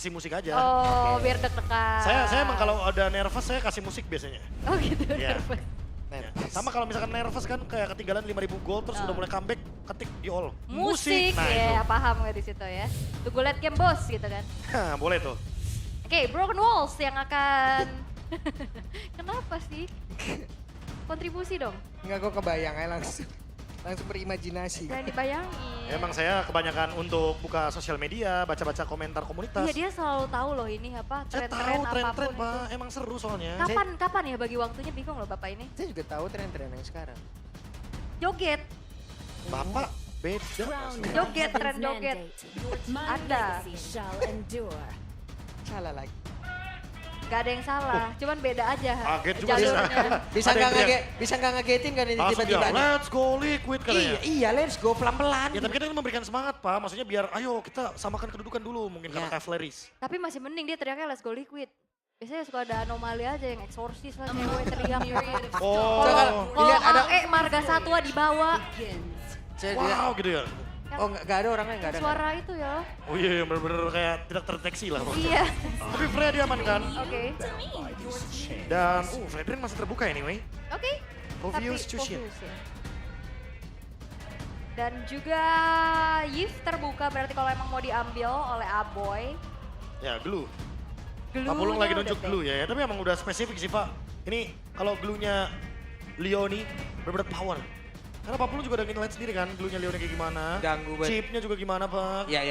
kasih musik aja. Oh, Oke. biar deg-degan. Saya emang kalau ada nervous saya kasih musik biasanya. Oh gitu, Iya. nervous. Ya. Sama kalau misalkan nervous kan kayak ketinggalan 5.000 gol terus udah mulai comeback, ketik di all. Musik, Nah ya paham nggak di situ ya. Tunggu liat game bos gitu kan. Hah, boleh tuh. Oke, Broken Walls yang akan... Kenapa sih? Kontribusi dong, Enggak, gue kebayang aja langsung berimajinasi. jangan dibayangin. Emang saya kebanyakan untuk buka sosial media, baca-baca komentar komunitas. Iya, dia selalu tahu loh ini apa, Saya tren-tren tahu tren-tren apapun Pak, itu. emang seru soalnya. Kapan ya bagi waktunya, bingung loh Bapak ini. Saya juga tahu tren-tren yang sekarang. Joget, Bapak beda. Joget, tren joget. Ada. Salah lagi. Gak ada yang salah, cuman beda aja Kaget juga sih. jalurnya. Bisa nggak ngagetin kan ini Langsung dia, tiba-tiba. let's go liquid katanya. Iya, let's go pelan-pelan. Ya tapi kita memberikan semangat Pak, maksudnya biar ayo kita samakan kedudukan dulu mungkin karena Ya. Cavaliers. Tapi masih mending dia teriaknya let's go liquid. Biasanya suka ada anomali aja yang eksorsis lah cewek teriak. Oh, Kalau Dilihat ada- Marga Satwa dibawa. Saya lihat- wow gitu ya. Oh, nggak ada orangnya, nggak ada. Suara itu ya. Oh iya bener-bener kayak tidak terdeteksi lah. Iya. Tapi Freya diamankan. Oke. Dan Fredrin masih terbuka anyway. Oke. Obvious Tapi Chushin. Obvious ya. Dan juga Yif terbuka berarti kalau emang mau diambil oleh Aboy. Ya glue. Pak Glue-nya Pulung lagi udah nunjuk deh. glue ya, tapi emang udah spesifik sih Pak. Ini kalau glue-nya Leoni bener-bener power. Karena Pak Pulung juga udah ngeliat sendiri kan glue-nya Leoni kayak gimana. Ganggu banget. Chipnya juga gimana Pak. Ya.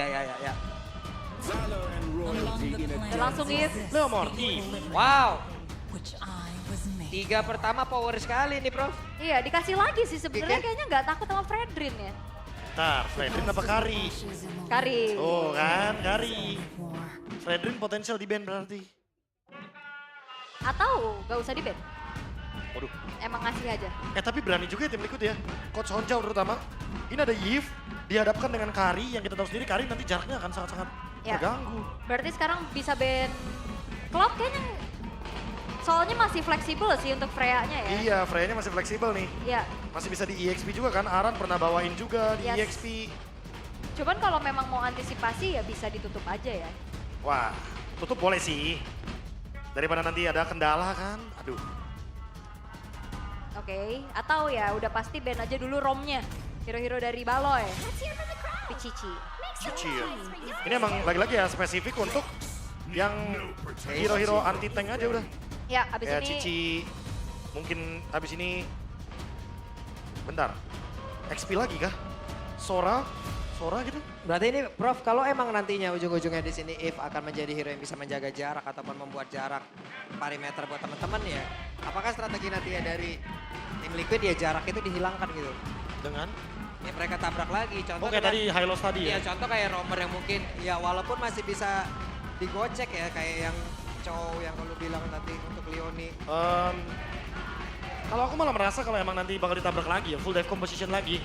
Dan langsung Yif. Leomord, Eve. Wow. 3 pertama power sekali nih, Prof. Iya dikasih lagi sih sebenarnya Oke. kayaknya nggak takut sama Fredrin ya. Ntar, Fredrin apa Kari? Kari. Oh kan, Kari. Fredrin potensial di band berarti. Atau gak usah di band. Waduh. Emang ngasih aja. Tapi berani juga ya tim Liquid ya. Coach Honjao terutama. Ini ada Yves dihadapkan dengan Kari yang kita tahu sendiri Kari nanti jaraknya akan sangat-sangat Ya. terganggu. Berarti sekarang bisa band Cloud kayaknya. Soalnya masih fleksibel sih untuk Freya-nya ya. Iya, Freya-nya masih fleksibel nih. Iya. Masih bisa di EXP juga kan, Aran pernah bawain juga di Yes. EXP. Cuman kalau memang mau antisipasi ya bisa ditutup aja ya. Wah, tutup boleh sih. Daripada nanti ada kendala kan, aduh. Oke, atau ya udah pasti band aja dulu romnya. Hero-hero dari Baloy. Pichichi. Cuci ya. Ini emang lagi-lagi ya spesifik untuk yang hero-hero anti tank aja udah. Ya, abis Kayak ini Cici, mungkin abis ini, bentar, XP lagi kah? Sora gitu? Berarti ini, Prof, kalau emang nantinya ujung-ujungnya di sini If akan menjadi hero yang bisa menjaga jarak ataupun membuat jarak perimeter buat teman-teman ya, apakah strategi nantinya dari tim Liquid ya jarak itu dihilangkan gitu? Dengan? Ya mereka tabrak lagi, contoh Oke tadi high loss tadi ya? Iya, contoh kayak Romer yang mungkin ya walaupun masih bisa digocek ya kayak yang cowok yang lu bilang nanti untuk Leoni. Kalau aku malah merasa kalau emang nanti bakal ditabrak lagi ya, full dive composition lagi.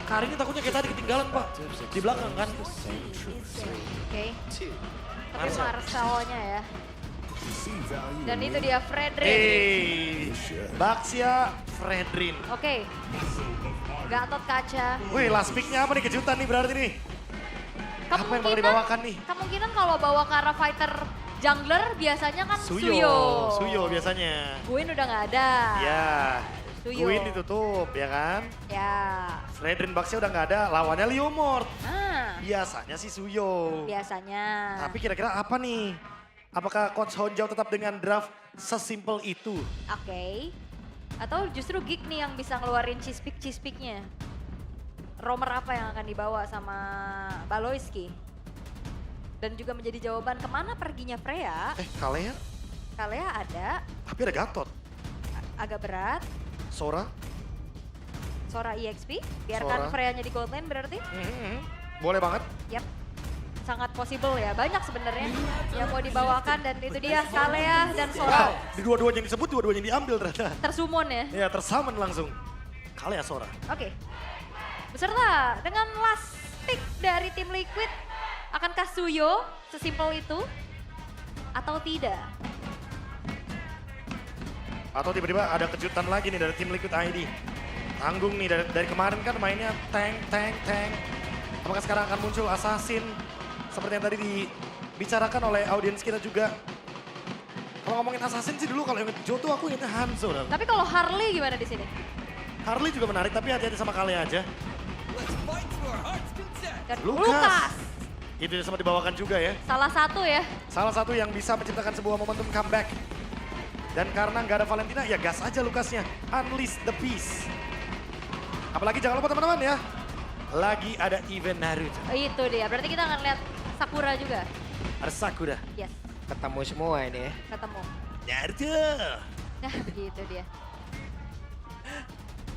Kari ini takutnya kayak tadi ketinggalan Pak, di belakang kan. oke. Tapi Marcel. Marcelnya ya. Dan itu dia Fredrin. Hey, Baxia Fredrin. Oke. Gatot Kaca. Wih, last pick-nya apa nih kejutan nih berarti nih? Apa yang bakal dibawakan nih? Kemungkinan kalau bawa ke arah fighter jungler biasanya kan Suyo. Suyo biasanya. Gwyn udah nggak ada. Ya, Suyo. Queen ditutup ya kan? Ya. Fredrin Baxia udah nggak ada, lawannya Leomord. Ah, Biasanya sih Suyo. biasanya. Tapi kira-kira apa nih? Apakah Coach Honjao tetap dengan draft sesimpel itu? Oke. Atau justru Geek nih yang bisa ngeluarin cispik-cispiknya. Romer apa yang akan dibawa sama Baloyski? Dan juga menjadi jawaban kemana perginya Freya. Kalea? Kalea ada, Tapi ada Gatot. agak berat. Sora? Sora EXP, biarkan Sora. Freya-nya di gold lane berarti. Boleh banget. Yap, sangat possible ya. Banyak sebenarnya yang mau dibawakan dan itu dia Kalea dan Sora. Di dua-duanya yang disebut, dua-duanya yang diambil ternyata. Tersumon ya. Ya, tersamen langsung. Kalea Sora. Oke. Beserta dengan last pick dari tim Liquid, akankah Suyo sesimpel itu atau tidak? Atau tiba-tiba ada kejutan lagi nih dari tim Liquid ID. Tanggung nih dari kemarin kan mainnya tank. Apakah sekarang akan muncul assassin seperti yang tadi bicarakan oleh audiens kita juga. Kalau ngomongin Assassin sih dulu kalau yang Joe tuh aku ingetnya Hanzo. Tapi kalau Harley gimana di sini? Harley juga menarik tapi hati-hati sama Kale aja. Dan Lucas. Lucas. Itu sama dibawakan juga ya. Salah satu ya. Salah satu yang bisa menciptakan sebuah momentum comeback. Dan karena nggak ada Valentina, ya gas aja Lucasnya. Unleash the beast. Apalagi jangan lupa teman-teman ya. Lagi ada event Naruto. Itu dia, berarti kita akan lihat Sakura juga. Ada Sakura. Yes, Ketemu semua ini ya. ketemu. Naruto. Nah, begitu dia.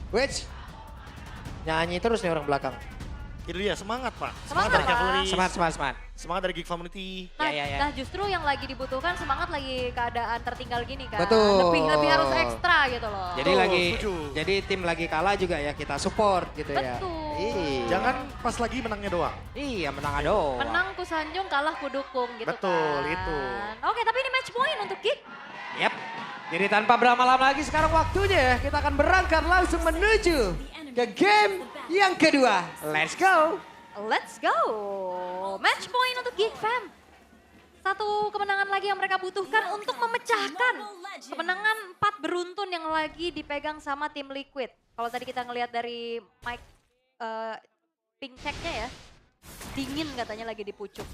Which nyanyi terus nih orang belakang. Itu dia, semangat Pak. Semangat, dari Pak. Cavalry. Semangat. Semangat dari Geek Community. Nah, Ya. nah justru yang lagi dibutuhkan semangat lagi keadaan tertinggal gini kan. Betul. Lebih harus ekstra gitu loh. Jadi Betul, setuju. jadi tim lagi kalah juga ya kita support gitu ya. Betul. Iya. Jangan pas lagi menangnya doang. Iya menang doang. Menang ku sanjung, kalah ku dukung gitu Betul, kan. itu. Oke, tapi ini match point untuk Geek. Yap. Jadi tanpa berlama-lama lagi sekarang waktunya kita akan berangkat langsung menuju ke game yang kedua. Let's go. Let's go. Match point untuk Geek Fam. Satu kemenangan lagi yang mereka butuhkan untuk memecahkan kemenangan 4 beruntun yang lagi dipegang sama tim Liquid. Kalau tadi kita ngelihat dari mic pink checknya ya, dingin katanya lagi di pucuk.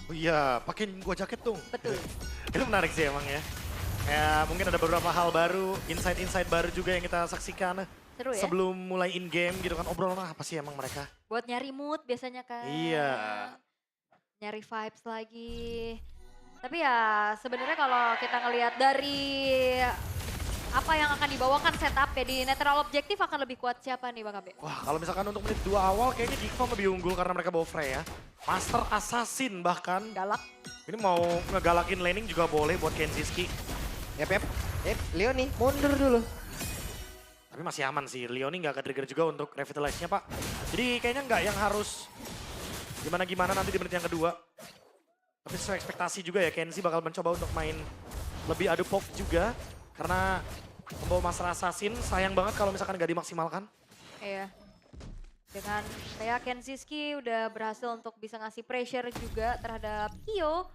Oh iya, pakein gua jaket dong. Betul. Itu menarik sih emang ya. Ya mungkin ada beberapa hal baru, insight-insight baru juga yang kita saksikan. Seru ya. Sebelum mulai in-game gitu kan, obrolan apa sih emang mereka? Buat nyari mood biasanya kan. Iya. Nyari vibes lagi. Tapi ya sebenarnya kalau kita ngelihat dari apa yang akan dibawakan setup ya di netral objektif akan lebih kuat siapa nih Bang Abe? Wah kalau misalkan untuk menit 2 awal kayaknya Geekfam lebih unggul karena mereka bawa Freya. Master Assassin bahkan. Galak. Ini mau ngegalakin laning juga boleh buat Kenziski. Yap. Leon nih mundur dulu. Tapi masih aman sih, Leoni nggak ke-trigger juga untuk revitalize-nya Pak. Jadi kayaknya nggak yang harus gimana-gimana nanti di menit yang kedua. Tapi sesuai ekspektasi juga ya, Kenzie bakal mencoba untuk main lebih adu pop juga. Karena membawa Master Assassin, sayang banget kalau misalkan nggak dimaksimalkan. Iya. Dengan kayak Kenziski udah berhasil untuk bisa ngasih pressure juga terhadap Kyo.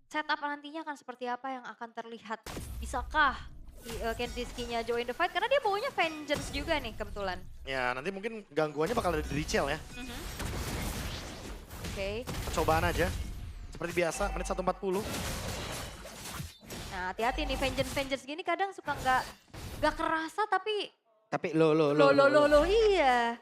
Setup nantinya akan seperti apa yang akan terlihat. Bisakah Kenziski-nya join the fight? Karena dia bawanya Vengeance juga nih kebetulan. Ya nanti mungkin gangguannya bakal ada di Richel ya. Oke. Percobaan aja. Seperti biasa, menit 1:40. Nah hati-hati nih Vengeance gini kadang suka nggak kerasa tapi Tapi lo iya.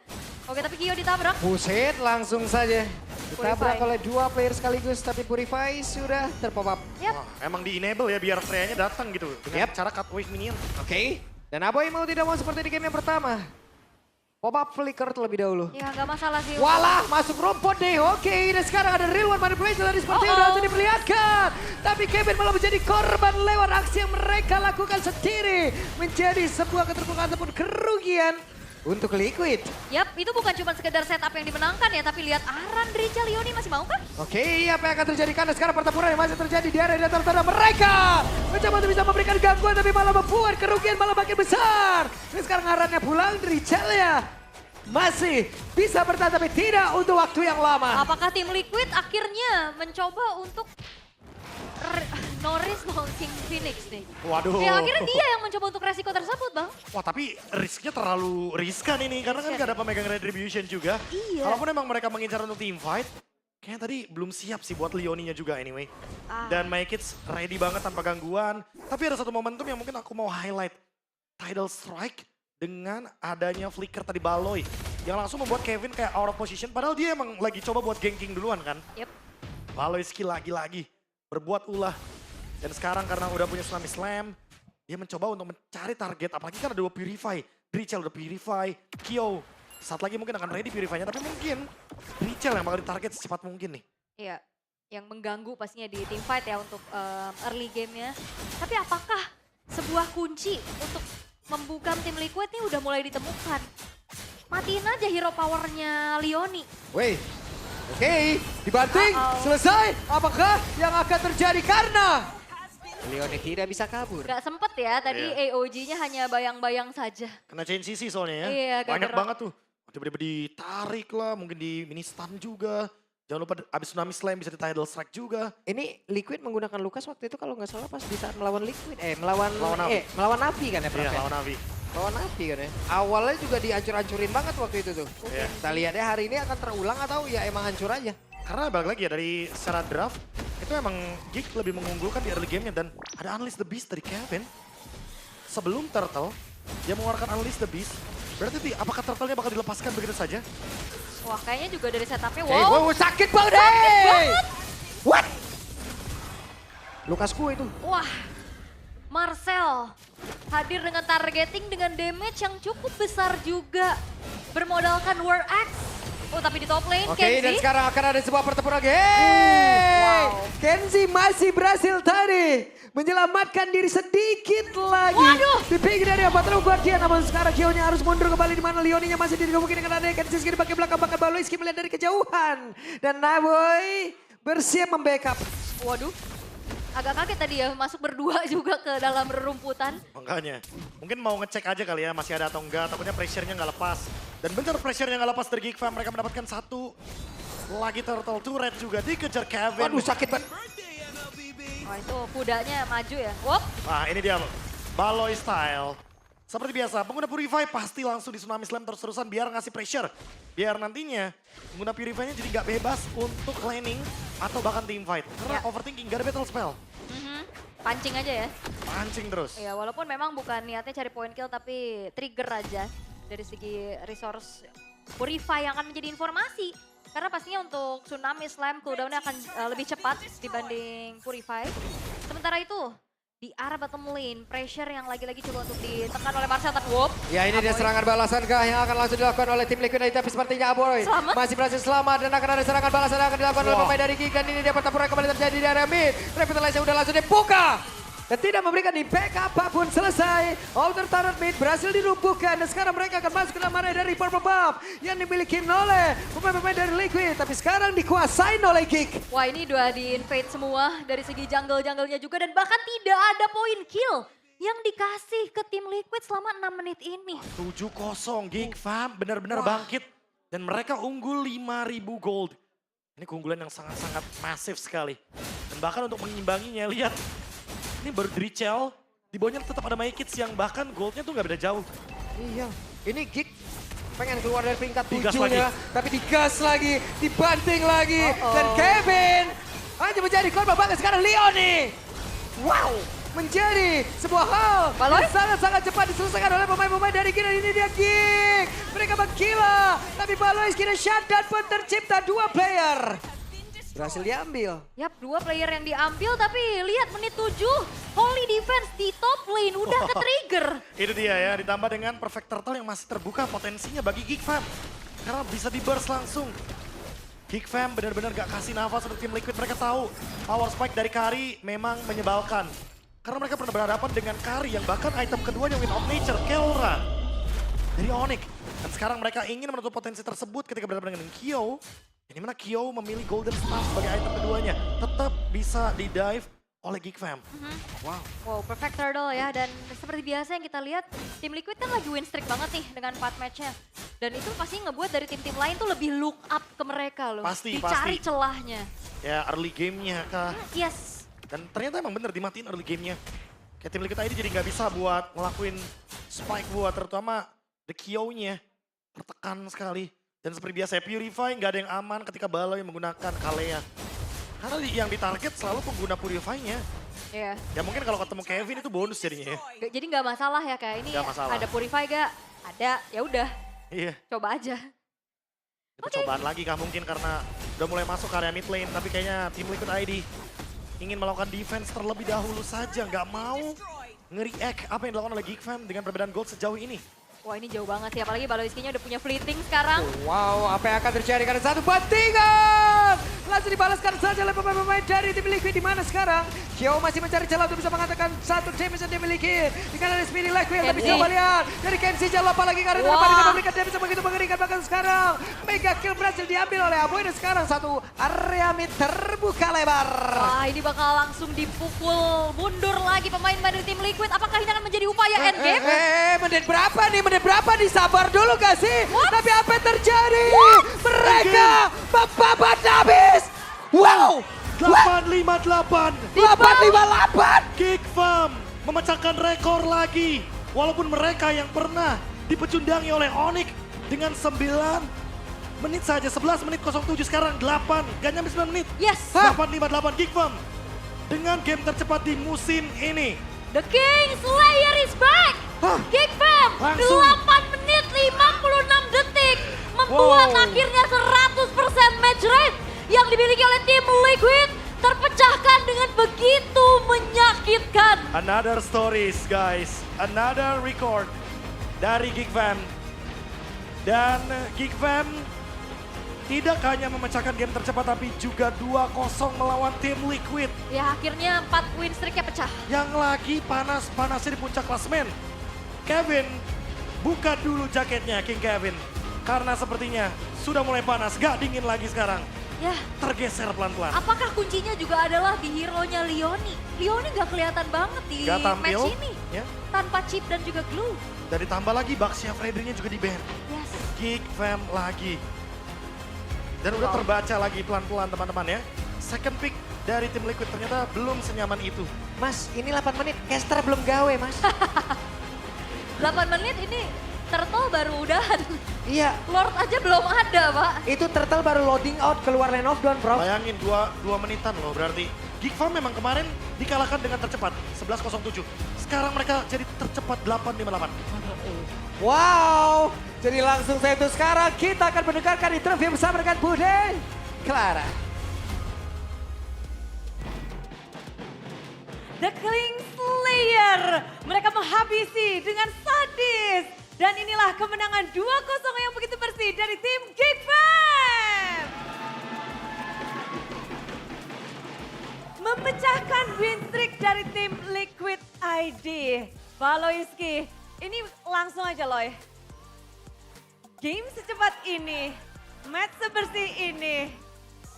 Oke tapi Kyo ditabrak. Buset langsung saja. Ditabrak Purify. oleh 2 player sekaligus tapi Purify sudah terpop up. Yap. Wah, emang di enable ya biar Freya-nya datang gitu. Dengan Yap. cara cut wave minion. Oke. Dan Aboy mau tidak mau seperti di game yang pertama. Pop up flicker terlebih dahulu. Ya nggak masalah sih. Walah masuk rumput deh. Oke dan sekarang ada real one manipulation dari seperti yang sudah diperlihatkan. Tapi Kevin malah menjadi korban lewat aksi yang mereka lakukan sendiri. Menjadi sebuah keterpurukan ataupun kerugian untuk Liquid. Yap, itu bukan cuma sekedar setup yang dimenangkan ya, tapi lihat Aran, Richel, Leoni masih mau kan? Oke, apa yang akan terjadi karena sekarang pertempuran yang masih terjadi di area datar tanah mereka. Mencoba untuk bisa memberikan gangguan tapi malah membuat kerugian malah makin besar. Dan sekarang Arannya pulang, Richelnya masih bisa bertahan tapi tidak untuk waktu yang lama. Apakah tim Liquid akhirnya mencoba untuk Norris launching Phoenix nih? Waduh. Ya akhirnya dia yang mencoba untuk resiko tersebut Bang. Wah tapi risknya terlalu riskan ini karena kan gak ada pemegang retribution juga. Iya. Kalaupun emang mereka mengincar untuk team fight, kayaknya tadi belum siap sih buat Leoninya juga anyway. Dan My Kids ready banget tanpa gangguan. Tapi ada satu momentum yang mungkin aku mau highlight. Tidal Strike dengan adanya flicker tadi Baloy. Yang langsung membuat Kevin kayak out of position. Padahal dia emang lagi coba buat ganking duluan kan. Yep. Baloy skill lagi-lagi. Berbuat ulah. Dan sekarang karena udah punya Tsunami Slam, dia mencoba untuk mencari target. Apalagi kan ada 2 Purify. Richel udah Purify, Kyo. Saat lagi mungkin akan ready Purify-nya. Tapi mungkin Richel yang bakal ditarget secepat mungkin nih. Iya, yang mengganggu pastinya di team fight ya untuk early game-nya. Tapi apakah sebuah kunci untuk membuka tim Liquid ini udah mulai ditemukan? Matiin aja hero powernya Leoni. Wait. Oke, dibanting, selesai. Apakah yang akan terjadi karena Leoni tidak bisa kabur? Gak sempet ya, tadi Iya. AOG-nya hanya bayang-bayang saja. Kena chain CC soalnya ya. Iya, agak Banyak gerak. banget tuh. Tiba-tiba ditarik lah, mungkin di mini stun juga. Jangan lupa abis Tsunami Slam bisa di Tidal Strike juga. Ini Liquid menggunakan Lukas waktu itu kalau nggak salah pas di saat melawan Liquid. Melawan Navi. melawan Navi kan ya, Prof? Iya, ya? lawan Navi. Lawan Navi kan ya. Awalnya juga dihancur-hancurin banget waktu itu tuh. Iya. Kita lihatnya hari ini akan terulang atau ya emang hancur aja. Karena balik lagi ya dari secara draft, itu emang Geek lebih mengunggulkan di early game-nya. Dan ada Unleash the Beast dari Kevin. Sebelum Turtle, dia mengeluarkan Unleash the Beast. Berarti apakah Turtle-nya bakal dilepaskan begitu saja? Wah kayaknya juga dari setupnya Wow, sakit banget. What? Lukas gue itu. Wah, Marcel hadir dengan targeting dengan damage yang cukup besar juga. Bermodalkan War Axe. Oh tapi di top lane Oke, dan Kenzie. sekarang akan ada sebuah pertempuran lagi. Hey! Wow. Kenzie masih berhasil tadi menyelamatkan diri sedikit lagi. Waduh. Di pinggir dari Avatro Guardian, namun sekarang Kyo-nya harus mundur kembali di mana Leoninya masih dimungkinkan dengan adanya Kenzie di bagian belakang, bahkan Baloiski melihat dari kejauhan. Dan Naboy bersiap membackup. Waduh, agak kaget tadi ya masuk berdua juga ke dalam rerumputan. Makanya, mungkin mau ngecek aja kali ya masih ada atau enggak, takutnya pressure-nya nggak lepas. Dan bener pressure-nya nggak lepas dari Geek Fam, mereka mendapatkan satu lagi turtle turret juga dikejar Kevin. Waduh, sakit banget. Wah itu kudanya maju ya. Wop, Nah ini dia Baloi style. Seperti biasa, pengguna Purify pasti langsung di Tsunami Slam terus-terusan biar ngasih pressure. Biar nantinya pengguna Purify-nya jadi nggak bebas untuk laning atau bahkan team fight. Karena Ya. overthinking, gak ada battle spell. pancing aja ya. Pancing terus. Ya walaupun memang bukan niatnya cari point kill tapi trigger aja dari segi resource Purify yang akan menjadi informasi. Karena pastinya untuk Tsunami Slam cooldown-nya akan lebih cepat dibanding Purify. Sementara itu di arah bottom lane, pressure yang lagi-lagi coba untuk ditekan oleh Marcel tapi whoop. Ya ini dia Aboy. serangan balasan kah yang akan langsung dilakukan oleh tim Liquid tapi sepertinya Aboy Selamat. masih berhasil selamat dan akan ada serangan balasan yang akan dilakukan oleh Wow. pemain dari Geek dan ini dia pertempuran kembali terjadi di area mid. Revitalize udah langsung dibuka dan tidak memberikan impact apapun selesai. Outer turret mid berhasil dilumpuhkan dan sekarang mereka akan masuk ke dalam area dari purple buff yang dimiliki oleh pemain-pemain dari Liquid tapi sekarang dikuasain oleh Geek. Wah ini dua di-invade semua dari segi jungle-junglenya juga dan bahkan tidak ada point kill yang dikasih ke tim Liquid selama 6 menit ini. 7-0 Geek Fam benar-benar bangkit. Dan mereka unggul 5.000 gold. Ini keunggulan yang sangat-sangat masif sekali. Dan bahkan untuk mengimbanginya, lihat. Ini baru Drichel, di bawahnya tetap ada Maikits yang bahkan goldnya tuh gak beda jauh. Iya, ini Geek pengen keluar dari peringkat Digas 7-nya, tapi digas lagi, dibanting lagi. Dan Kevin hanya menjadi korban banget sekarang Leoni. Wow, menjadi sebuah hal Baloi? yang sangat-sangat cepat diselesaikan oleh pemain-pemain dari Gina. Ini dia Geek. Mereka menggila, tapi Baloi kira shutdown pun tercipta 2 player. Berhasil diambil. Yap, 2 player yang diambil tapi lihat menit 7. Holy defense di top lane udah ke-trigger. Itu dia ya, ditambah dengan perfect turtle yang masih terbuka potensinya bagi Geek Fam. Karena bisa di-burst langsung. Geek Fam benar-benar gak kasih nafas untuk tim Liquid. Mereka tahu power spike dari Kari memang menyebalkan. Karena mereka pernah berhadapan dengan Kari yang bahkan item keduanya Wind of Nature, Keldra. Dari Onyx. Dan sekarang mereka ingin menutup potensi tersebut ketika berhadapan dengan Kyo. Di mana Kyo memilih Golden Staff sebagai item keduanya. Tetap bisa di-dive oleh Geek Fam. Wow. Wow, perfect turtle ya. Dan seperti biasa yang kita lihat, tim Liquid kan lagi win streak banget nih dengan 4 match-nya. Dan itu pasti ngebuat dari tim-tim lain tuh lebih look up ke mereka loh. Pasti, Dicari pasti. celahnya. Ya early game-nya kah. Yes. Dan ternyata emang bener dimatiin early game-nya. Kayak tim Liquid ID jadi nggak bisa buat ngelakuin spike buat terutama the Kyo-nya. Tertekan sekali. Dan seperti biasa ya, Purify nggak ada yang aman ketika Baloi menggunakan Kalea. Karena yang ditarget selalu pengguna Purify-nya. Iya. Ya mungkin kalau ketemu Kevin itu bonus jadinya ya. Jadi nggak masalah ya kayak ini Nggak masalah. ada Purify gak? Ada, ya udah Iya. coba aja. Itu cobaan lagi kah mungkin karena udah mulai masuk ke area mid lane. Tapi kayaknya tim Liquid ID ingin melakukan defense terlebih dahulu saja. Nggak mau nge-react apa yang dilakukan oleh Geek Fam dengan perbedaan gold sejauh ini. Wah ini jauh banget sih, apalagi Baloiski-nya udah punya fleeting sekarang. Wow, apa yang akan terjadi karena satu bantingan Langsung dibalaskan saja oleh pemain-pemain dari tim Liquid. Di mana sekarang? Kyo masih mencari celah untuk bisa mengatakan satu damage yang dimiliki. Dengan ada Speedy Liquid tapi Kenzie. coba lihat. Dari Kenzie jauh apalagi karena Wah. depan dengan memberikan damage yang begitu mengerikan. Bahkan sekarang mega kill berhasil diambil oleh Aboy. Dan sekarang satu area mid terbuka lebar. Wah, ini bakal langsung dipukul mundur lagi pemain-pemain dari tim Liquid. Apakah ini akan menjadi upaya endgame? Menit berapa nih? Menit berapa nih? Sabar dulu gak sih? Tapi apa yang terjadi? Mereka membabat habis. Wow. 858. 858. Geek Farm memecahkan rekor lagi. Walaupun mereka yang pernah dipecundangi oleh Onyx dengan 9 menit saja. 11 menit 07 sekarang 8. Gak nyampe 9 menit. Yes. 858 Geek Farm dengan game tercepat di musim ini. The King Slayer is back. Geek Fam, Langsung. 8 menit 56 detik. Membuat Wow. akhirnya 100% match rate yang dimiliki oleh tim Liquid terpecahkan dengan begitu menyakitkan. Another stories guys, another record dari Geek Fam. Dan Geek Fam tidak hanya memecahkan game tercepat tapi juga 2-0 melawan tim Liquid. Ya akhirnya 4 win streaknya pecah. Yang lagi panas-panasnya di puncak klasmen. Kevin, buka dulu jaketnya King Kevin. Karena sepertinya sudah mulai panas, gak dingin lagi sekarang. Ya, Tergeser pelan-pelan. apakah kuncinya juga adalah di hero-nya Leoni? Leoni gak kelihatan banget di Gak tampil. match ini. Ya. Tanpa chip dan juga glue. Dan ditambah lagi Baxia Frederinya juga di ban. Yes. Geek Fam lagi. Dan udah terbaca lagi pelan-pelan teman-teman ya. Second pick dari tim Liquid ternyata belum senyaman itu. Mas, ini 8 menit. Caster belum gawe, Mas. 8 menit ini Turtle baru udahan. Iya, Lord aja belum ada, Pak. itu Turtle baru loading out keluar lane of down, bro. Bayangin 2 menitan loh berarti. Geek Farm memang kemarin dikalahkan dengan tercepat 11.07. Sekarang mereka jadi tercepat 8.58. Wow, jadi langsung saya itu sekarang kita akan mendengarkan interview bersama dengan Bude Clara. The King Slayer. Mereka menghabisi dengan sadis. Dan inilah kemenangan 2-0 yang begitu bersih dari tim Geek Fam. Memecahkan win streak dari tim Liquid ID. Valoiski, ini langsung aja Loy. Game secepat ini, match sebersih ini.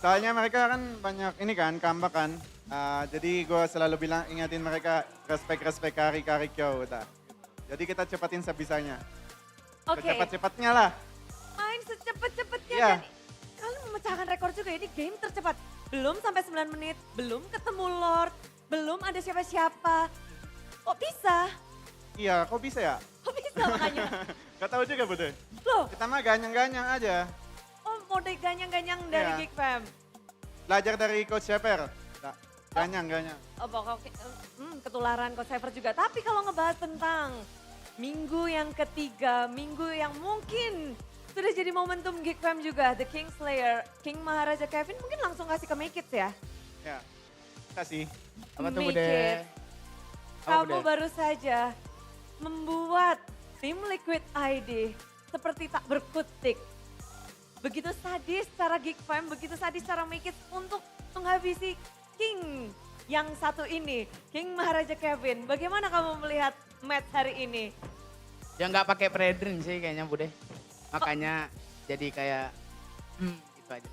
Soalnya mereka kan banyak ini kan, comeback kan. Jadi gue selalu bilang ingatin mereka respect kari Kyo. Jadi kita cepatin sebisanya. Oke. Cepat-cepatnya lah. Main secepat-cepatnya Iya. dan kalian memecahkan rekor juga ini game tercepat. Belum sampai 9 menit, belum ketemu Lord, belum ada siapa-siapa. Kok bisa? Iya, kok bisa ya? Kok bisa makanya? Gak tahu juga Bude. Loh, Kita mah ganyang-ganyang aja. oh mode ganyang-ganyang dari Iya. Geek Fam. Belajar dari Coach Shepard. Ganyang-ganyang. Oh pokoknya ketularan Coach Cypher juga. Tapi kalau ngebahas tentang minggu yang ketiga, minggu yang mungkin sudah jadi momentum Geek Fam juga. The King Slayer, King Maharaja Kevin mungkin langsung kasih ke Make It ya. Ya, kasih. Apa tuh, Make Bude? It. Apa, Kamu Bude? baru saja membuat tim Liquid ID seperti tak berkutik. Begitu sadis cara Geek Fam, begitu sadis cara Make It untuk menghabisi King yang satu ini, King Maharaja Kevin. Bagaimana kamu melihat match hari ini? Ya nggak pakai predrin sih kayaknya Bude. Makanya jadi kayak gitu aja.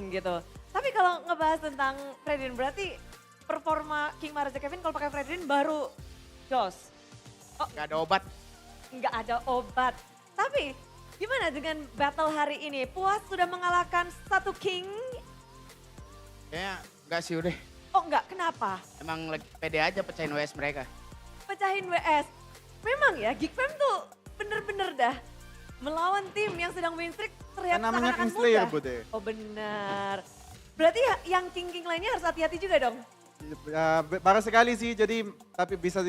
Gitu. Tapi kalau ngebahas tentang Fredrin berarti performa King Maharaja Kevin kalau pakai Fredrin baru jos. Nggak ada obat. Nggak ada obat. Tapi gimana dengan battle hari ini? Puas sudah mengalahkan satu King? Kayaknya nggak sih udah. Oh enggak, kenapa? Emang lagi pede aja pecahin WS mereka. Pecahin WS. Memang ya, Geek Fam tuh bener-bener dah melawan tim yang sedang win streak terlihat Kan namanya seakan-akan King Slayer, mudah. Bude. Oh benar. Berarti yang King lainnya harus hati-hati juga dong? Baru sekali sih, jadi tapi bisa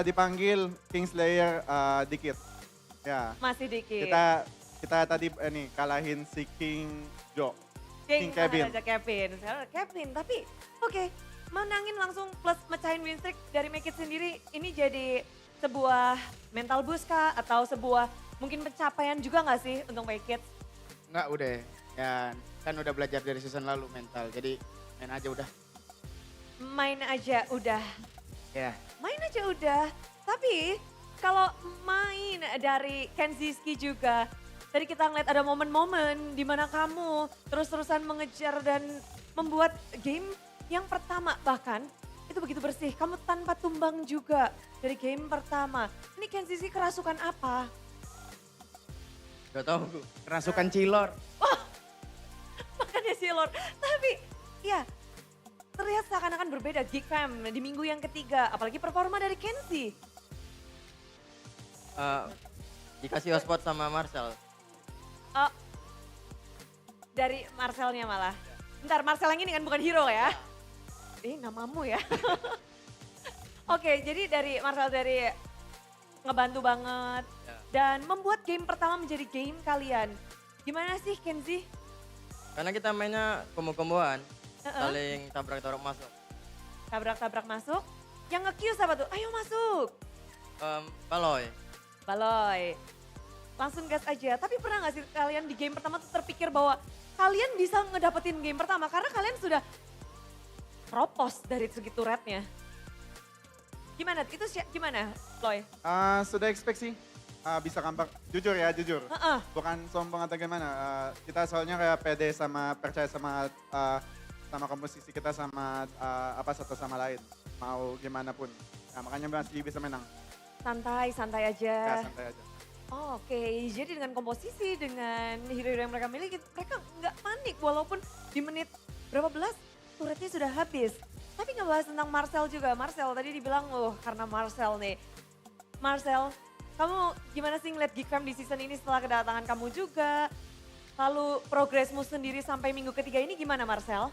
dipanggil King Slayer dikit. Ya, Masih dikit. kita tadi kalahin si King Joe. King King Kevin. Maharaja Kevin. Sekarang Kevin, tapi oke. Menangin langsung plus mecahin win streak dari Make It sendiri, ini jadi sebuah mental boost kah? Atau sebuah mungkin pencapaian juga nggak sih untuk Make It? Nggak udah. Ya Kan udah belajar dari season lalu mental, jadi main aja udah. Main aja udah. Ya. Main aja udah. Tapi kalau main dari Kenziski juga, tadi kita ngeliat ada momen-momen di mana kamu terus-terusan mengejar dan membuat game yang pertama bahkan itu begitu bersih. Kamu tanpa tumbang juga dari game pertama. Ini Kenziski kerasukan apa? Gak tau, kerasukan cilor. Makanya sih Lord. Tapi ya terlihat seakan-akan berbeda Geek Fam di minggu yang ketiga. Apalagi performa dari Kenzi. Dikasih hotspot sama Marcel. Oh, dari Marcelnya malah. Bentar, Marcel yang ini kan bukan hero ya? Namamu ya. Oke, jadi dari Marcel dari ngebantu banget. Dan membuat game pertama menjadi game kalian. Gimana sih Kenzi? Karena kita mainnya kombo-komboan, saling tabrak-tabrak masuk. Tabrak-tabrak masuk. Yang nge-queue siapa tuh? Ayo masuk. Baloy. Baloy. Langsung gas aja. Tapi pernah gak sih kalian di game pertama tuh terpikir bahwa kalian bisa ngedapetin game pertama karena kalian sudah propos dari segi turretnya. Gimana? Itu gimana, Loy? Sudah expect sih. Bisa comeback. Jujur ya, jujur. Heeh. Bukan sombong atau gimana. Kita soalnya kayak pede sama percaya sama sama komposisi kita sama satu sama lain. Mau gimana pun. Nah, makanya masih bisa menang. Santai Ya, aja. santai aja. Oh, oke, jadi dengan komposisi, dengan hero-hero yang mereka miliki, mereka nggak panik walaupun di menit berapa belas turretnya sudah habis. Tapi ngebahas tentang Marcel juga. Marcel tadi dibilang, karena Marcel nih. Marcel, kamu gimana sih ngeliat Geek Fam di season ini setelah kedatangan kamu juga? Lalu progresmu sendiri sampai minggu ketiga ini gimana Marcel?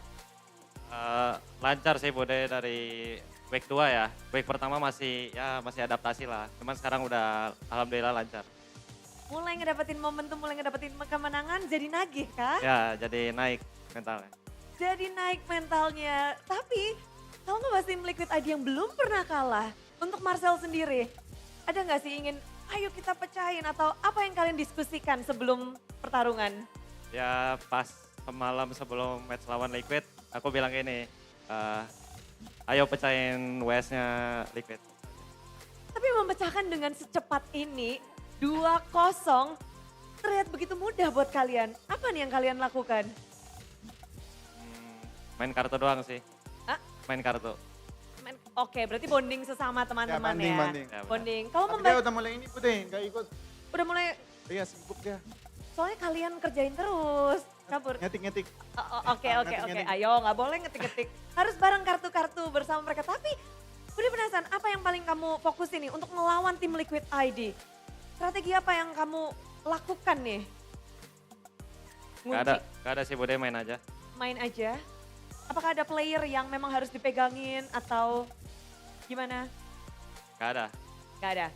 Lancar sih Bude dari week 2 ya. Week pertama masih adaptasi lah. Cuman sekarang udah alhamdulillah lancar. Mulai ngedapetin momentum, mulai ngedapetin kemenangan, jadi nagih kah? Ya jadi naik mentalnya. Jadi naik mentalnya. Tapi kalau ngebahas tim Liquid ID yang belum pernah kalah, untuk Marcel sendiri, ada nggak sih ingin ayo kita pecahin atau apa yang kalian diskusikan sebelum pertarungan? Ya pas semalam sebelum match lawan Liquid, aku bilang gini, ayo pecahin WS-nya Liquid. Tapi memecahkan dengan secepat ini, 2-0, terlihat begitu mudah buat kalian. Apa nih yang kalian lakukan? Main kartu doang sih. Hah? Main kartu. Oke, berarti bonding sesama teman-teman ya. banding. Ya, benar. Bonding. Kalau Tapi dia membaca, udah mulai ini Bude, nggak ikut. udah mulai, Iya sibuk dia. soalnya kalian kerjain terus. Kabur. Ngetik-ngetik. Oke. Ngetik-ngetik. Ayo nggak boleh ngetik-ngetik. Harus bareng kartu-kartu bersama mereka. Tapi udah penasaran apa yang paling kamu fokusin nih untuk melawan tim Liquid ID? Strategi apa yang kamu lakukan nih? Gak ada sih Bude, main aja. Main aja. Apakah ada player yang memang harus dipegangin atau gimana? Gak ada. Gak ada.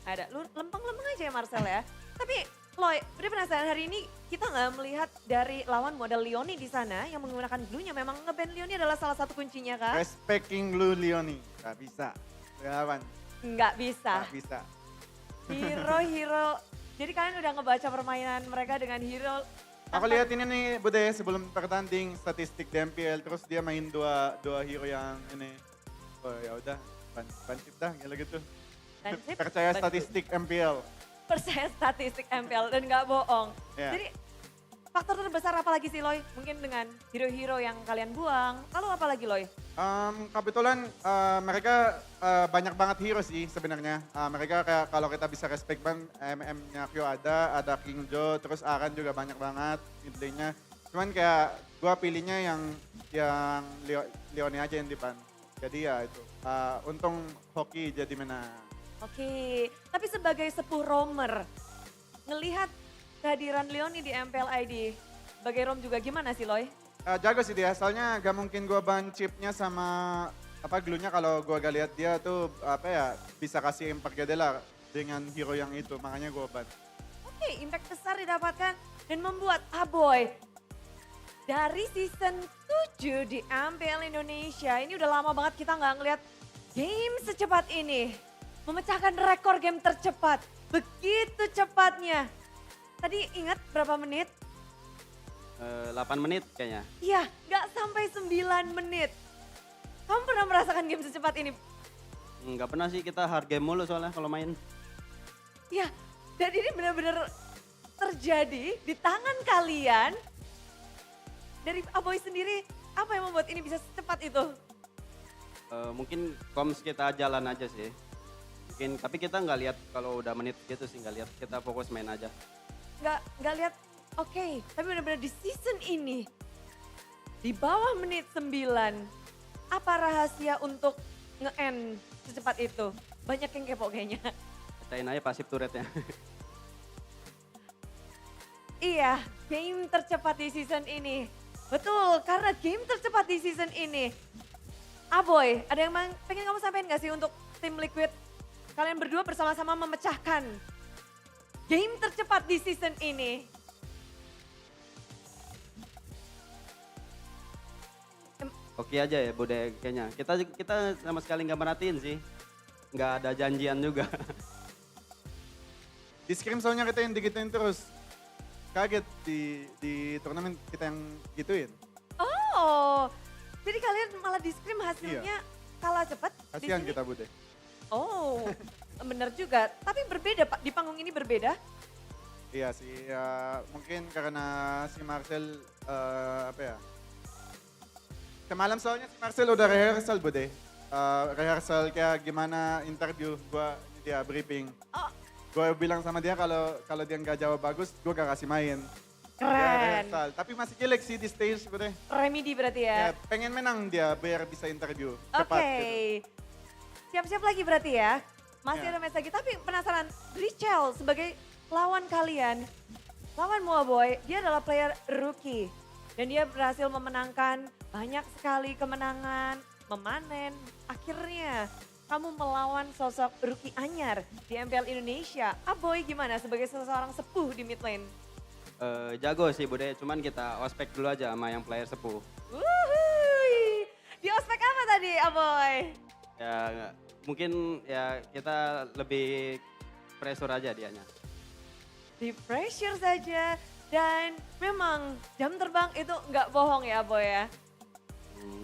Ada. Lu lempeng-lempeng aja ya Marcel ya. Tapi Loy, udah penasaran hari ini kita nggak melihat dari lawan model Leoni di sana yang menggunakan glue-nya. Memang nge-ban Leoni adalah salah satu kuncinya kah? Respecting Blue Leoni. Gak bisa. Lawan. Nggak bisa. Gak bisa. Hero. Jadi kalian udah ngebaca permainan mereka dengan hero. Aku lihat ini nih Bude sebelum pertanding statistik di MPL terus dia main dua hero yang ini. Oh ya udah, bansip dah gila gitu. Bansip, Percaya bantu. statistik MPL. Percaya statistik MPL dan nggak bohong. Ya. Jadi faktor terbesar apa lagi sih Loy? Mungkin dengan hero-hero yang kalian buang. Lalu apa lagi Loy? Kebetulan mereka banyak banget hero sih sebenarnya. Mereka kayak kalau kita bisa respect bang, MM-nya Kyo ada King Jo, terus Aran juga banyak banget mid lane-nya. Cuman kayak gua pilihnya yang Leoni aja yang depan. Jadi ya itu, untung hoki jadi menang. Oke, tapi sebagai sepuh roamer, ngelihat kehadiran Leoni di MPL ID, sebagai rom juga gimana sih Loy? Jago sih dia, soalnya gak mungkin gua ban chipnya sama glue-nya kalau gua gak lihat dia tuh bisa kasih impact gede lah dengan hero yang itu, makanya gua ban. Oke, impact besar didapatkan dan membuat Aboy dari season 7 di MPL Indonesia. Ini udah lama banget kita nggak ngeliat game secepat ini. Memecahkan rekor game tercepat. Begitu cepatnya. Tadi ingat berapa menit? 8 menit kayaknya. Iya, nggak sampai 9 menit. Kamu pernah merasakan game secepat ini? Nggak pernah sih, kita hard game mulu soalnya kalau main. Iya, dan ini benar-benar terjadi di tangan kalian. Dari Aboy sendiri, apa yang membuat ini bisa secepat itu? Mungkin koms kita jalan aja sih. Mungkin, tapi kita nggak lihat kalau udah menit gitu sih, nggak lihat. Kita fokus main aja. Nggak lihat, oke. Tapi benar-benar di season ini, di bawah menit 9, apa rahasia untuk nge-end secepat itu? Banyak yang kepo kayaknya. Bacain aja pasif turretnya. Iya, game tercepat di season ini. Betul, karena game tercepat di season ini. Aboy, ada yang pengen kamu sampaikan gak sih untuk tim Liquid? Kalian berdua bersama-sama memecahkan game tercepat di season ini. Oke aja ya Bude kayaknya. Kita sama sekali nggak merhatiin sih. Nggak ada janjian juga. Di scrim soalnya kita yang digituin terus. Kaget di turnamen kita yang gituin. Oh, jadi kalian malah di scrim hasilnya kalah cepat di Kasihan sini? kita Bude. Oh, bener juga. Tapi berbeda Pak, di panggung ini berbeda. Iya sih, ya, mungkin karena si Marcel, apa ya. Semalam soalnya si Marcel udah rehearsal Bude. Rehearsal kayak gimana interview, dia briefing. Oh. Gue bilang sama dia kalau dia nggak jawab bagus, gue gak kasih main. Dia Keren. rehearsal. Tapi masih jelek sih di stage Bude. Remedy berarti ya. Ya, pengen menang dia biar bisa interview. Oke. Cepat gitu. Siap-siap lagi berarti ya. Masih Ya. ada match lagi. Tapi penasaran, Richel sebagai lawan kalian. Lawanmu Aboy, dia adalah player rookie. Dan dia berhasil memenangkan banyak sekali kemenangan, memanen. Akhirnya kamu melawan sosok rookie anyar di MPL Indonesia. Aboy gimana sebagai seseorang sepuh di mid lane? Jago sih Bude, cuman kita ospek dulu aja sama yang player sepuh. Wuhui. Di ospek apa tadi Aboy? Ya mungkin ya kita lebih pressure aja dianya. Di pressure saja. Dan memang jam terbang itu nggak bohong ya Boy ya.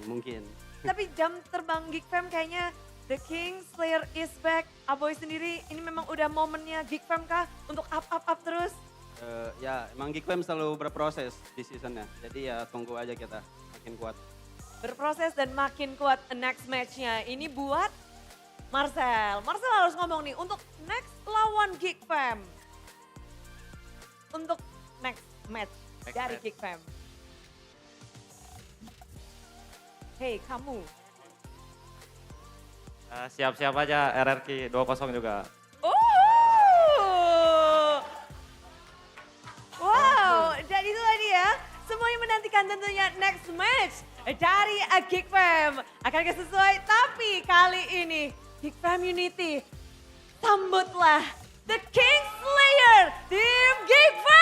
Mungkin. Tapi jam terbang Geek Fam kayaknya The King Slayer is back. Aboy sendiri ini memang udah momennya Geek Fam kah untuk up terus? Ya emang Geekfam selalu berproses di seasonnya. Jadi ya tunggu aja kita makin kuat. Berproses dan makin kuat next match-nya. Ini buat Marcel. Marcel harus ngomong nih untuk next lawan Geek Fam. Untuk next match dari match. Geek Fam. Hey kamu. Siap-siap aja RRQ 2-0 juga. Wow, dan itulah dia. Semuanya menantikan tentunya next match dari Geek Fam. Akankah sesuai? Tapi kali ini Geek Fam Unity sambutlah The King Slayer tim Geek Fam.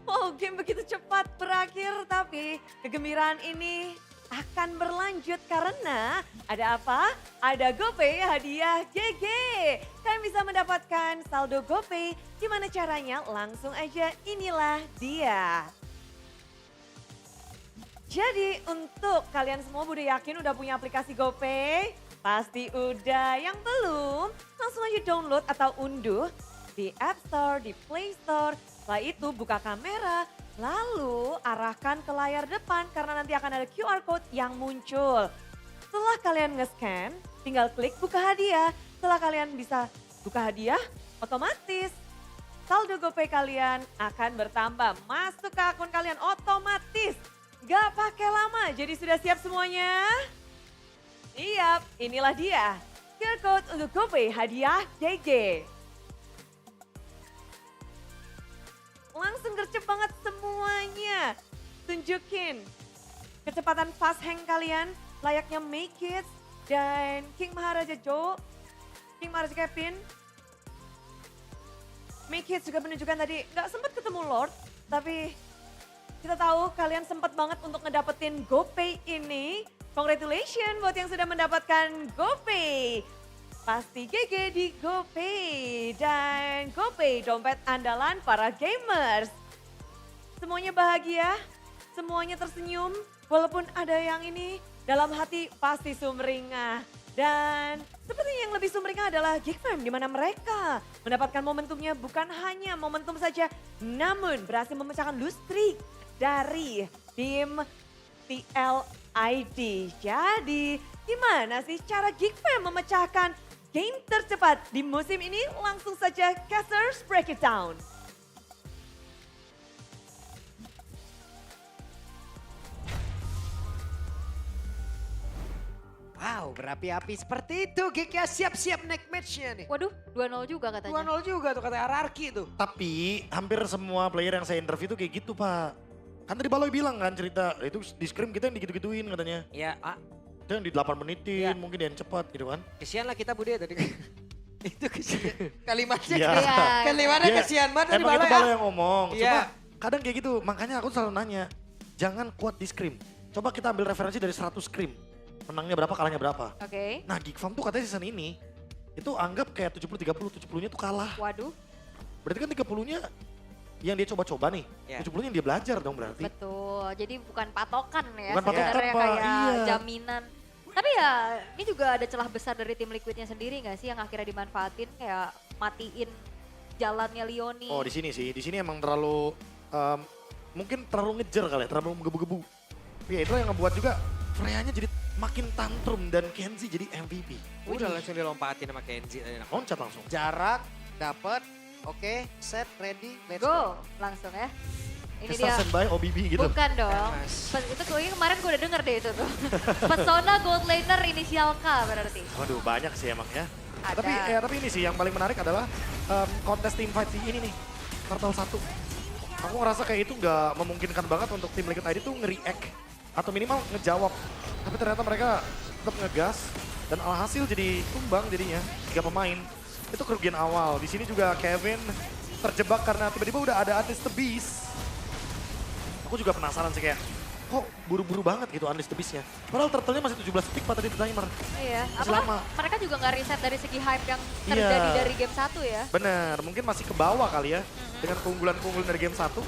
Wow, game begitu cepat berakhir, tapi kegembiraan ini akan berlanjut karena ada apa? Ada GoPay hadiah GG. Kalian bisa mendapatkan saldo GoPay. Gimana caranya? Langsung aja, inilah dia. Jadi untuk kalian semua udah yakin udah punya aplikasi GoPay? Pasti udah. Yang belum, langsung aja download atau unduh di App Store, di Play Store. Setelah itu buka kamera, lalu arahkan ke layar depan karena nanti akan ada QR Code yang muncul. Setelah kalian nge-scan, tinggal klik buka hadiah. Setelah kalian bisa buka hadiah, otomatis saldo GoPay kalian akan bertambah. Masuk ke akun kalian otomatis. Gak pakai lama, jadi sudah siap semuanya? Siap, inilah dia. QR Code untuk GoPay hadiah GG. Langsung gercep banget semuanya. Tunjukin kecepatan fast hang kalian layaknya Make It dan King Maharaja Joe, King Maharaja Kevin. Make Hits juga menunjukkan tadi nggak sempat ketemu Lord, tapi kita tahu kalian sempat banget untuk ngedapetin GoPay ini. Congratulations buat yang sudah mendapatkan GoPay. Pasti GG di GoPay dan GoPay dompet andalan para gamers. Semuanya bahagia, semuanya tersenyum, walaupun ada yang ini dalam hati pasti sumringah. Dan sepertinya yang lebih sumringah adalah Geek Fam, di mana mereka mendapatkan momentumnya bukan hanya momentum saja, namun berhasil memecahkan lose streak dari tim TLID. Jadi gimana sih cara Geek Fam memecahkan game tercepat di musim ini? Langsung saja Casters break it down. Wow, berapi-api seperti itu. Geeknya siap-siap next match-nya nih. Waduh, 2-0 juga katanya. 2-0 juga tuh kata hierarki tuh. Tapi hampir semua player yang saya interview tuh kayak gitu Pak. Kan tadi Baloy bilang kan cerita, itu di scrim kita yang digitu-gituin katanya. Iya, Itu yang di 8 menitin, Iya. mungkin yang cepat gitu kan. kesian lah kita Bude tadi. Itu kesian. Kalimatnya Iya. Kalimatnya Dia- kesian banget tadi Emang itu Baloy Baloy yang ngomong. Iya. Cuma kadang kayak gitu, makanya aku selalu nanya, jangan kuat di scrim. Coba kita ambil referensi dari 100 scrim. Menangnya berapa, kalahnya berapa. Oke. Nah Geek Farm tuh katanya season ini, itu anggap kayak 70-30, 70-nya tuh kalah. Waduh, Berarti kan 30-nya yang dia coba-coba nih, Iya. 70-nya yang dia belajar dong berarti. betul. Jadi bukan patokan ya Bukan patokan, sebenarnya Pak. kayak Iya. jaminan. Tapi ya ini juga ada celah besar dari tim Liquidnya sendiri gak sih yang akhirnya dimanfaatin kayak matiin jalannya Leoni. Oh di sini sih, di sini emang terlalu, mungkin terlalu ngejar kali ya, terlalu menggebu-gebu. Ya itu yang ngebuat juga Freya-nya jadi makin tantrum dan Kenzie jadi MVP. Udah langsung dilompatin sama Kenzie. Loncat langsung. Jarak, dapet, oke, set, ready, let's Go langsung ya. Ini Kestar dia. standby OBB gitu. Bukan dong. Mas. Itu kayaknya kemarin gue udah denger deh itu tuh. Pesona Gold Laner inisial K berarti. Waduh banyak sih emang ya. Ada. Tapi ini sih yang paling menarik adalah kontes team fight di ini nih. Turtle 1. Aku ngerasa kayak itu nggak memungkinkan banget untuk tim Liquid ID tuh nge-react. Atau minimal ngejawab. Tapi ternyata mereka tetap ngegas. Dan alhasil jadi tumbang jadinya. 3 pemain. Itu kerugian awal. Di sini juga Kevin terjebak karena tiba-tiba udah ada Unleash the Beast. Aku juga penasaran sih kayak, kok buru-buru banget gitu Unleash the Beast-nya. Padahal turtle-nya masih 17 detik Pak tadi di timer. Iya. Masih Apakah lama. mereka juga nggak riset dari segi hype yang Iya. terjadi dari game 1 ya? Bener, mungkin masih ke bawah kali ya dengan keunggulan-keunggulan dari game 1.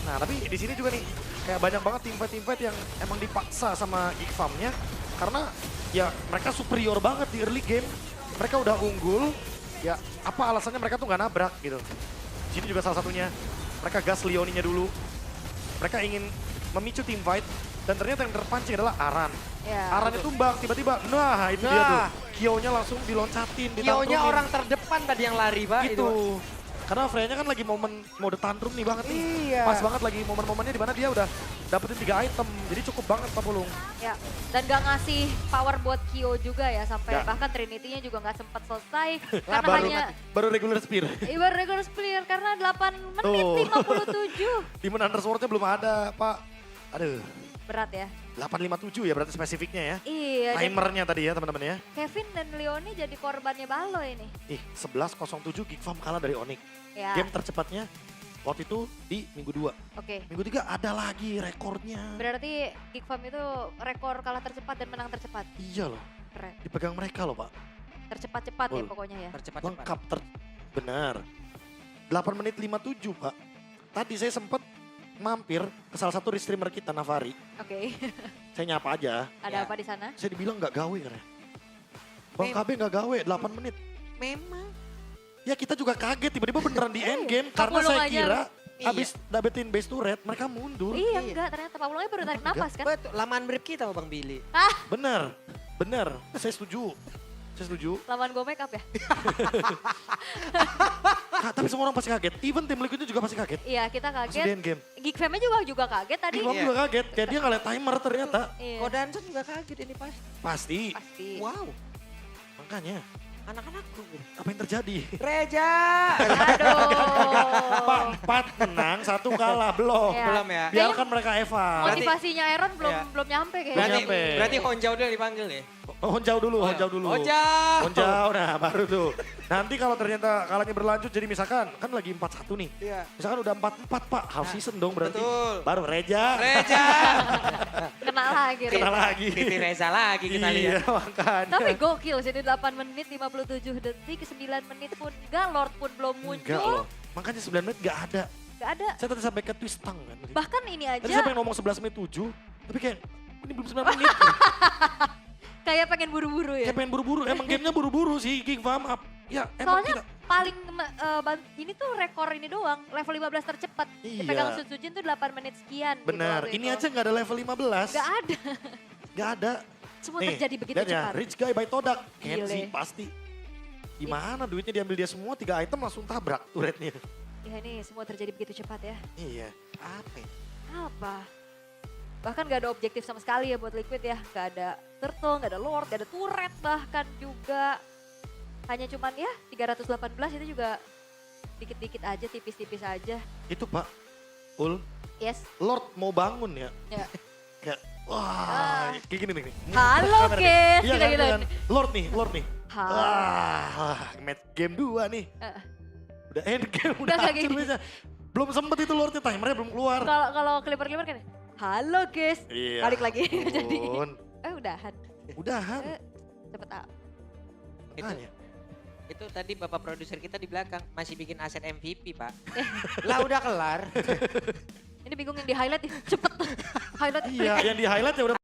Nah tapi di sini juga nih kayak banyak banget team fight yang emang dipaksa sama Geek Farm-nya karena ya mereka superior banget di early game. Mereka udah unggul, ya apa alasannya mereka tuh nggak nabrak gitu. Di sini juga salah satunya mereka gas Leoni-nya dulu. Mereka ingin memicu team fight dan ternyata yang terpancing adalah Aran. Iya. Arannya tumbang tiba-tiba, nah itu dia tuh. Kyo-nya langsung diloncatin, Kyo-nya ditantrumin. orang terdepan tadi yang lari Pak. Itu. Karena Freya-nya kan lagi mode tantrum nih banget nih. Iya. Pas banget lagi momen-momennya di mana dia udah dapetin 3 item. Jadi cukup banget Pak Pulung. Ya, dan gak ngasih power buat Kyo juga ya sampai Ya. bahkan Trinity-nya juga gak sempat selesai Nah, karena baru, hanya baru regular spear. ibarat regular player karena 8 menit Tuh. 57. Demon Undersword-nya belum ada Pak. Aduh, Berat ya. 857 ya berarti spesifiknya ya. Iya, dan Timernya tadi ya teman-teman ya. Kevin dan Leoni jadi korbannya Baloy nih. Ih, 11.07 Geek Farm kalah dari Onyx. Ya, Game tercepatnya waktu itu di minggu 2. oke. Minggu 3 ada lagi rekornya. Berarti Geek Farm itu rekor kalah tercepat dan menang tercepat. Iya loh, Keren. dipegang mereka loh Pak. Tercepat-cepat ya Betul. pokoknya ya. Tercepat-cepat. Lengkap, benar. 8 menit 57 Pak. Tadi saya sempat mampir ke salah satu streamer kita, Navari. Oke. Saya nyapa aja, Ada Ya. apa di sana? saya dibilang nggak gawe katanya. Bang KB nggak gawe, 8 menit. Memang. Ya kita juga kaget, tiba-tiba beneran di end game. Pak Karena Pulung saya aja. kira Iya. abis dapetin base turret, mereka mundur. Iya Iya. enggak, ternyata Pak Pulungnya baru tarik napas kan? Betul, lamaan brief kita sama Bang Billy. Bener, bener. Saya setuju. Saya setuju. Lawan gue make up ya? Tapi semua orang pasti kaget. Even tim Liquid itu juga pasti kaget. Iya, kita Pas di kaget. end game. Geek Fam-nya juga kaget tadi. Geek juga kaget. Kayak dia nggak liat timer ternyata. Iya. Kodanson juga kaget ini pas. Pasti. Pasti. Wow, Makanya, anak-anakku. apa yang terjadi? Reja. Aduh. Pak, 4 menang, 1 kalah. Belum. Iya. Belum ya. Biarkan mereka Eva. Motivasinya Aaron belum Iya. belum nyampe kayaknya. Berarti, nyampe. berarti Honjau dulu yang dipanggil ya. Oh, Honjau dulu, Honjau dulu. Honjau, nah baru tuh. Nanti kalau ternyata kalahnya berlanjut jadi misalkan, kan lagi 4-1 nih. Iya. Misalkan udah 4-4 Pak, half season dong berarti. Betul. Baru Reja. Kena lagi. Kena lagi. Titi Reza lagi kita lihat. Iya, makanya. Tapi gokil sih, ini 8 menit 57 detik, 9 menit pun enggak, Lord pun belum Enggak muncul. loh. Makanya 9 menit gak ada. Enggak ada. Saya tadi sampai ke twist tang kan. Bahkan ini Tadi saya aja pengen ngomong 11 menit 7, tapi kayak ini belum 9 menit. kayak pengen buru-buru ya. Kayak pengen buru-buru, emang gamenya buru-buru sih, Geek Farm Up. Ya emang Soalnya kita, paling ini tuh rekor ini doang, level 15 tercepat. Iya. Dipegang Sun Sujin tuh 8 menit sekian. benar. Gitu, Ini aja gak ada level 15. Gak ada. Gak ada. Semua terjadi begitu lihat ya, cepat. Rich Guy by Todak. Gile. Kenzie pasti. Gimana duitnya diambil dia semua, 3 item langsung tabrak turretnya. Ya ini semua terjadi begitu cepat ya. Iya. Apa ya? Apa? Bahkan gak ada objektif sama sekali ya buat Liquid ya. Gak ada turtle, gak ada lord, gak ada turret bahkan juga. Hanya cuman ya 318 itu juga dikit-dikit aja, tipis-tipis aja. Itu Pak, Ul, Yes. Lord mau bangun ya. Ya. Kayak, wah, kayak gini nih. Halo, Kamera nih. guys. Iya Gitu-gitu. kan. Lord nih. Halo. Wah, match game 2 nih. Udah end game, udah Nggak, hancur gini. bisa. Belum sempet itu Lordnya, timernya belum keluar. Kalau Clipper kan, halo guys. Iya. Balik lagi. Jadi, Ampun. udahan. Udahan. Cepet ah. Itu, Makanya. itu tadi bapak produser kita di belakang masih bikin aset MVP Pak. Lah udah kelar. Ini bingung yang di highlight cepet. Highlight. Iya, yang di highlight ya udah